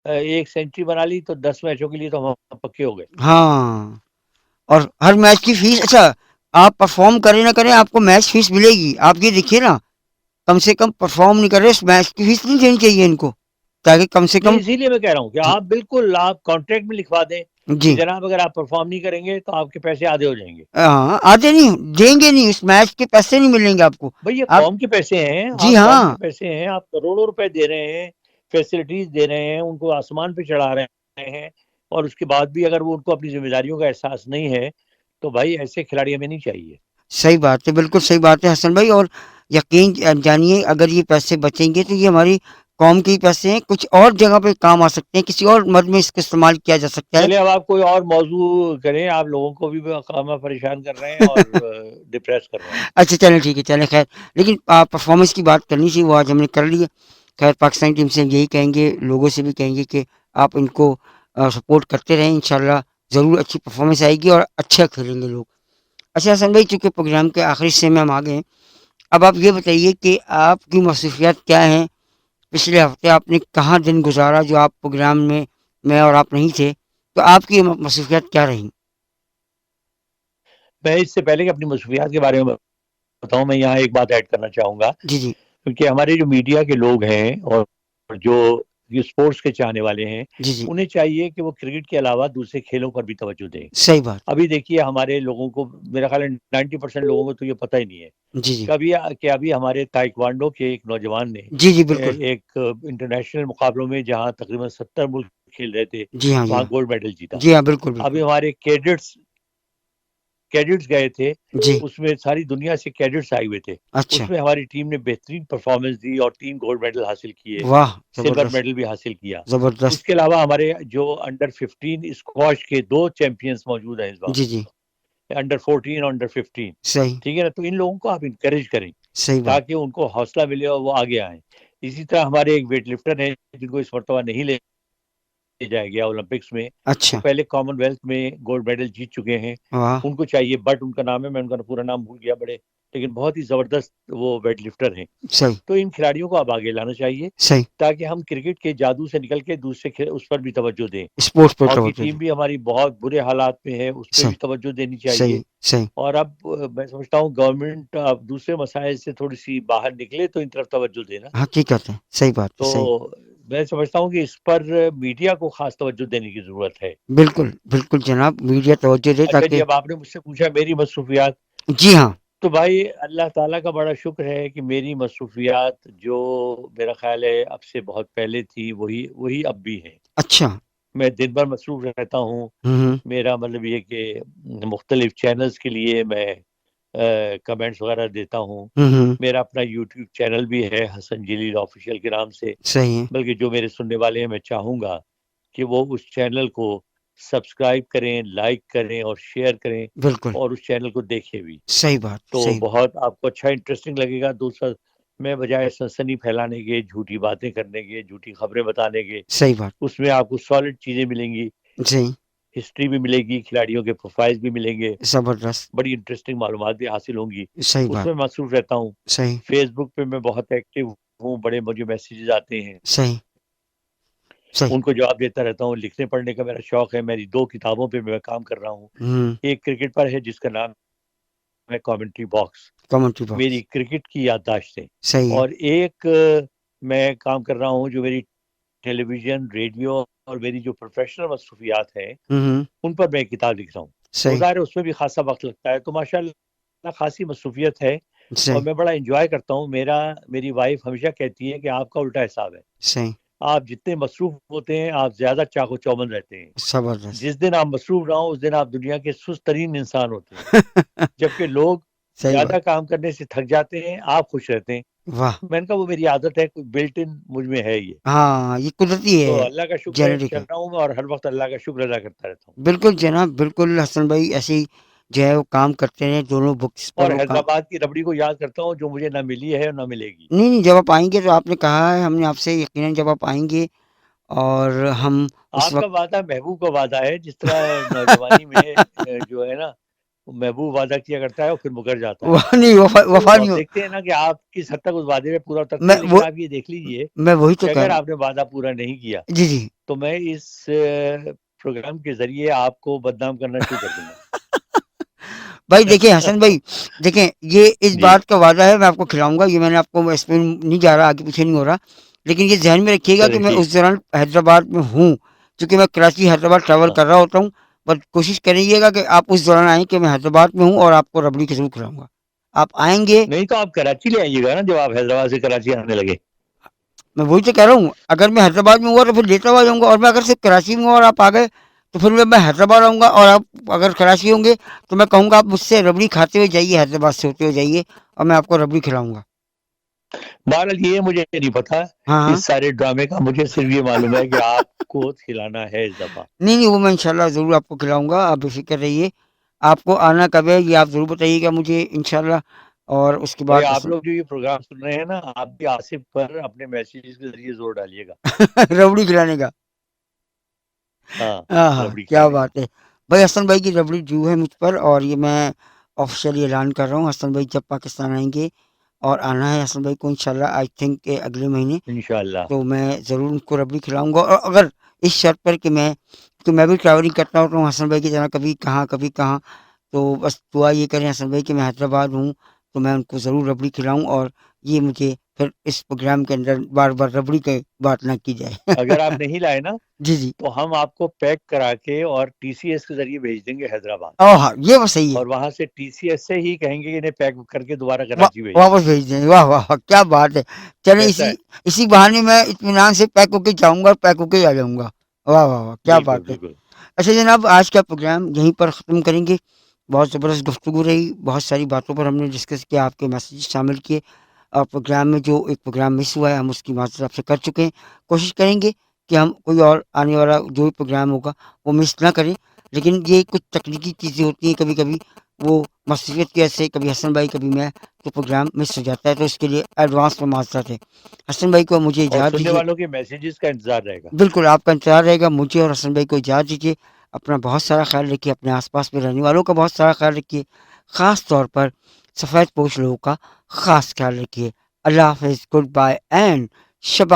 एक सेंचुरी बना ली तो 10 मैचों के लिए तो हम पक्के हो गए। हाँ, और हर मैच की फीस, अच्छा, आप परफॉर्म करें ना करें आपको मैच फीस मिलेगी। आप ये देखिए ना, कम से कम परफॉर्म नहीं कर रहे, उस मैच की फीस नहीं देनी चाहिए इनको, ताकि कम से नहीं, कम। इसीलिए मैं कह रहा हूँ कि जी। आप बिल्कुल आप कॉन्ट्रैक्ट में लिखवा दें कि जी। जनाब अगर आप परफॉर्म नहीं करेंगे तो आपके पैसे आधे हो जाएंगे। हाँ, आधे नहीं देंगे, नहीं उस मैच के पैसे नहीं मिलेंगे आपको। भाई ये आप। कौम के पैसे हैं, जी आप कौम के हाँ। पैसे हैं, आप करोड़ों रुपए दे रहे हैं, फैसिलिटीज दे रहे हैं, उनको आसमान पे चढ़ा रहे हैं, और उसके बाद भी अगर वो उनको अपनी जिम्मेदारियों का एहसास नहीं है तो भाई ऐसे खिलाड़ी हमें नहीं चाहिए। सही बात है, बिल्कुल सही बात है हसन भाई। और यकीन जानिए, अगर ये पैसे बचेंगे तो ये हमारी कौम के ही पैसे हैं, कुछ और जगह पे काम आ सकते हैं, किसी और मद में इसका इस्तेमाल किया जा सकता है। चलिए अब आप कोई और मौजू करें, आप लोगों को भी काम परेशान कर रहे हैं और डिप्रेस कर रहे हैं। अच्छा चलें, ठीक है, चलें, खैर। लेकिन परफॉर्मेंस की बात करनी थी, वो आज हमने कर ली है। खैर, पाकिस्तान टीम से हम यही कहेंगे, लोगों से भी कहेंगे कि आप इनको सपोर्ट करते रहें, इंशाल्लाह ज़रूर अच्छी परफॉर्मेंस आएगी और अच्छा खेलेंगे लोग। अच्छा हसन भाई, चूंकि प्रोग्राम के आखिरी हिस्से में हम आ गए हैं, अब आप ये बताइए कि आपकी मसरूफियात क्या हैं। पिछले हफ्ते आपने कहाँ दिन गुजारा जो आप प्रोग्राम में और आप नहीं थे, तो आपकी मसरूफियात क्या रही? मैं इससे पहले कि अपनी मसरूफियात के बारे में बताऊं, मैं यहाँ एक बात ऐड करना चाहूँगा, जी। जी। क्योंकि हमारे जो मीडिया के लोग हैं और जो ये स्पोर्ट्स के चाहने वाले हैं, जी। जी। उन्हें चाहिए कि वो क्रिकेट के अलावा दूसरे खेलों पर भी तवज्जो दें। सही बात। अभी देखिए हमारे लोगों को, मेरा ख्याल है 90% लोगों को तो ये पता ही नहीं है जी। जी। कभी कि अभी हमारे ताइक्वांडो के एक नौजवान ने जी। जी बिल्कुल। एक इंटरनेशनल मुकाबलों में जहां तकरीबन 70 मुल्क खेल रहे थे, जी हाँ, जी वहां हाँ। गोल्ड मेडल जीता। जी हाँ, बिल्कुल, अभी बिल्कुल। हमारे कैडेट्स कैडेट्स गए थे, जी। उसमें सारी दुनिया से कैडेट्स आए हुए थे। अच्छा। उसमें हमारी टीम ने बेहतरीन परफॉर्मेंस दी और 3 गोल्ड मेडल हासिल किए, वाह! सिल्वर ज़बरदस्त, मेडल भी हासिल किया। ज़बरदस्त। इसके अलावा हमारे जो अंडर 15 स्क्वॉश के 2 चैंपियंस मौजूद हैं इस जी। जी। वक्त, अंडर 14 और अंडर 15। सही, ठीक है ना, तो इन लोगों को आप इंकरेज करें सही बात। ताकि उनको हौसला मिले और वो आगे आए। इसी तरह हमारे एक वेट लिफ्टर हैं जिनको इस मरतबा नहीं ले जाया गया ओलंपिक्स में, वो अच्छा, पहले कॉमनवेल्थ में गोल्ड मेडल जीत चुके हैं। वाह! उनको चाहिए, बट उनका नाम है, मैं उनका पूरा नाम भूल गया, बड़े लेकिन बहुत ही जबरदस्त वो वेट लिफ्टर हैं। सही, तो इन खिलाड़ियों को अब आगे लाना चाहिए सही। ताकि हम क्रिकेट के जादू से निकल के दूसरे उस पर भी तवज्जो दें। स्पोर्ट्स पे हॉकी तवज्जो टीम दें। भी हमारी बहुत बुरे हालात में है, उस पर सही, भी तवज्जो देनी चाहिए। सही, सही। और अब मैं समझता हूँ गवर्नमेंट अब दूसरे मसाइल से थोड़ी सी बाहर निकले तो इन तरफ तवज्जो देना। हकीकत है, सही बात है, सही। तो मैं समझता हूँ कि इस पर मीडिया को खास तवज्जो देने की जरूरत है। बिल्कुल, बिल्कुल जनाब, मीडिया तवज्जो दे अच्छा जी, ताकि। अब आपने मुझसे पूछा मेरी मसरूफियात। जी हाँ। तो भाई अल्लाह ताला का बड़ा शुक्र है कि मेरी मसरूफियात जो मेरा ख्याल है अब से बहुत पहले थी वही वही अब भी है। अच्छा। मैं दिन भर मसरूफ रहता हूँ। हुँ, हुँ। मेरा मतलब ये कि मुख्तलिफ चैनल्स के लिए मैं कमेंट्स वगैरह देता हूँ। हुँ, हुँ। मेरा अपना यूट्यूब चैनल भी है हसन जलील ऑफिशियल के नाम से। सही है। बल्कि जो मेरे सुनने वाले हैं, मैं चाहूँगा कि वो उस चैनल को सब्सक्राइब करें, लाइक करें और शेयर करें, बिल्कुल, और उस चैनल को देखें भी। सही बात, तो सही। बहुत आपको अच्छा इंटरेस्टिंग लगेगा। दूसरा, मैं बजाय सनसनी फैलाने के, झूठी बातें करने के, झूठी खबरें बताने के, सही बात। उसमें आपको सॉलिड चीज़ें मिलेंगी, सही, हिस्ट्री भी मिलेगी, खिलाड़ियों के प्रोफाइल्स भी मिलेंगे, ज़बरदस्त। बड़ी इंटरेस्टिंग मालूमात भी हासिल होंगी। सही बात, उसमें मसरूफ़ रहता हूँ। सही, फेसबुक पे मैं बहुत एक्टिव हूँ, बड़े मुझे मैसेजेस आते हैं, सही, सही। उनको जवाब देता रहता हूँ। लिखने पढ़ने का मेरा शौक है, मेरी 2 किताबों पे मैं काम कर रहा हूँ। हुँ, एक क्रिकेट पर है जिसका नाम है कमेंट्री बॉक्स, कमेंट्री मेरी बॉक्स। क्रिकेट की याददाश्तें। सही है। और एक मैं काम कर रहा हूँ जो मेरी टेलीविज़न, रेडियो और मेरी जो प्रोफ़ेशनल मसरूफ़ियात हैं, हुँ, हुँ। उन पर मैं एक किताब लिख रहा हूँ। तो सही, ज़ाहिर है उसमें भी ख़ासा वक़्त लगता है, तो माशाअल्लाह ख़ासी मसरूफ़ियत है और सही, मैं बड़ा एन्जॉय करता हूँ। मेरी वाइफ़ हमेशा कहती है कि आपका उल्टा हिसाब है। सही। आप जितने मसरूफ़ होते हैं, आप ज़्यादा चाको-चौबंद रहते हैं। ज़बरदस्त। जिस दिन आप मसरूफ़ ना हो, उस दिन आप दुनिया के सुस्त तरीन इंसान होते हैं। जबकि लोग सही ज़्यादा बात। काम करने से थक जाते हैं, आप खुश रहते हैं। वाह! मैंने कहा वो मेरी आदत है, बिल्ट इन मुझ में है ये। हाँ, ये कुदरती तो है, अल्लाह का शुक्र है, जेनेटिक चल है। रहा हूँ मैं और हर वक़्त अल्लाह का शुक्र अदा करता रहता हूँ। बिल्कुल जनाब, बिल्कुल हसन भाई ऐसे ही जो है वो काम करते रहें, दोनों बुक्स पर और वो काम। हैदराबाद की रबड़ी को याद करता हूँ जो मुझे ना मिली है और ना मिलेगी। नहीं, नहीं, जब आप आएँगे तो आपने कहा है हमने आपसे, यकीनन जब आप आएँगे और हम उस आपका वक़्त। वादा महबूब का वादा है, जिस तरह नौजवानी में जो है ना, महबूब वादा किया करता है और फिर मुकर जाता है। वफ़ा नहीं, तो वफ़ा नहीं अब हो। देखते हैं ना कि आप किस हद तक उस वादे में पूरा उतरते मैं हैं, लेकिन वो आप ये देख लीजिए मैं वही तो कि कह अगर रहा हूँ। आपने वादा पूरा नहीं किया जी, जी। तो मैं इस प्रोग्राम के जरिए आपको बदनाम करना शुरू कर दूंगा। भाई देखिए हसन भाई, देखें ये इस जी बात का वादा है, मैं आपको खिलाऊंगा, ये मैंने आपको एक्सप्लेन नहीं जा रहा, आगे पीछे नहीं हो रहा, लेकिन ये ध्यान में रखिएगा कि चले मैं ठीक। उस दौरान हैदराबाद में हूँ, क्योंकि मैं कराची हैदराबाद ट्रैवल हाँ कर रहा होता हूँ। बट कोशिश करिएगा कि आप उस दौरान आएँ कि मैं हैदराबाद में हूँ और आपको रबड़ी की ज़रूर खिलाऊंगा। आप आएंगे, नहीं तो आप कराची ले आइएगा ना, जब आप हैदराबाद से कराची आने लगे। मैं वही तो कह रहा हूँ, अगर मैं हैदराबाद में हुआ तो फिर लेता हुआ जाऊँगा, और मैं अगर सिर्फ कराची में हूँ और आप आ गए तो फिर मैं हैदराबाद आऊँगा, और आप अगर कराची होंगे तो मैं कहूँगा आप मुझसे रबड़ी खाते हुए जाइए, हैदराबाद से होते हुए जाइए, और मैं आपको रबड़ी खिलाऊंगा। बहरहाल ये मुझे नहीं पता, हाँ हाँ। इस सारे ड्रामे का मुझे सिर्फ ये मालूम है कि आपको खिलाना है इस दफा। नहीं नहीं, वो मैं इंशाल्लाह ज़रूर आपको खिलाऊंगा, आप बेफिक्र रहिए। आपको आना कब है ये आप ज़रूर बताइएगा मुझे इंशाल्लाह। और उसके भाई बाद आप लोग जो ये प्रोग्राम सुन रहे हैं ना, आप भी आसिफ पर अपने मैसेजेस के जरिए जोर डालिएगा। रबड़ी खिलाने का। हाँ, हाँ हाँ, रबड़ी क्या खिलाने का। बात है। भाई हसन भाई की रबड़ी ड्यू है मुझ पर, और ये मैं ऑफिशियली ऐलान कर रहा हूँ, हसन भाई जब पाकिस्तान आएंगे, और आना है हसन भाई को इंशाल्लाह, आई थिंक अगले महीने, इंशाल्लाह। तो मैं ज़रूर उनको रबड़ी खिलाऊंगा। और अगर इस शर्त पर कि मैं भी ट्रैवलिंग करता होता हूँ हसन भाई की तरह, कभी कहाँ, तो बस दुआ ये करें हसन भाई कि मैं हैदराबाद हूँ, तो मैं उनको ज़रूर रबड़ी खिलाऊँ, और ये मुझे फिर इस प्रोग्राम के अंदर बार बार रबड़ी की बात ना की जाए। अगर आप नहीं लाए ना, जी जी। तो हम आपको पैक करा के और टीसीएस के जरिए भेज देंगे हैदराबाद, ओह हाँ, ये बस सही है। और वहां से टीसीएस से ही कहेंगे कि इन्हें पैक करके दोबारा वा, कराची भेज दें। वापस भेज देंगे, वाह वाह वाह, क्या बात है। चलें, कैसा इसी है? इसी बहाने मैं इत्मीनान से पैक होके जाऊंगा और पैक होके आ जाऊंगा। वाह वाह वाह, क्या बिल्कुल बात है। बिल्कुल। अच्छा जनाब, आज का प्रोग्राम यहीं पर ख़त्म करेंगे। बहुत ज़बरदस्त गुफ्तगू रही, बहुत सारी बातों पर हमने डिस्कस किया, आपके मैसेज शामिल किए, और प्रोग्राम में जो एक प्रोग्राम मिस हुआ है हम उसकी माज़रत आपसे कर चुके हैं। कोशिश करेंगे कि हम कोई और आने वाला जो भी प्रोग्राम होगा वो मिस ना करें, लेकिन ये कुछ तकनीकी चीज़ें होती हैं, कभी कभी वो मसरूफियत की वजह से, कभी हसन भाई कभी मैं, तो प्रोग्राम मिस हो जाता है, तो इसके लिए एडवांस में माज़रत है। हसन भाई को मुझे और इजाज़त सुनने दीजिए। वालों के मैसेजेस का इंतजार रहेगा। बिल्कुल, आपका इंतज़ार रहेगा, मुझे और हसन भाई को इजाज़त दीजिए। अपना बहुत सारा ख़्याल रखिए, अपने आस-पास में रहने वालों का बहुत सारा ख़्याल रखिए, ख़ास तौर पर सफ़ेद पोश लोगों का ख़ास ख़्याल रखिए। अल्लाह हाफ़िज़, गुड बाय एंड शब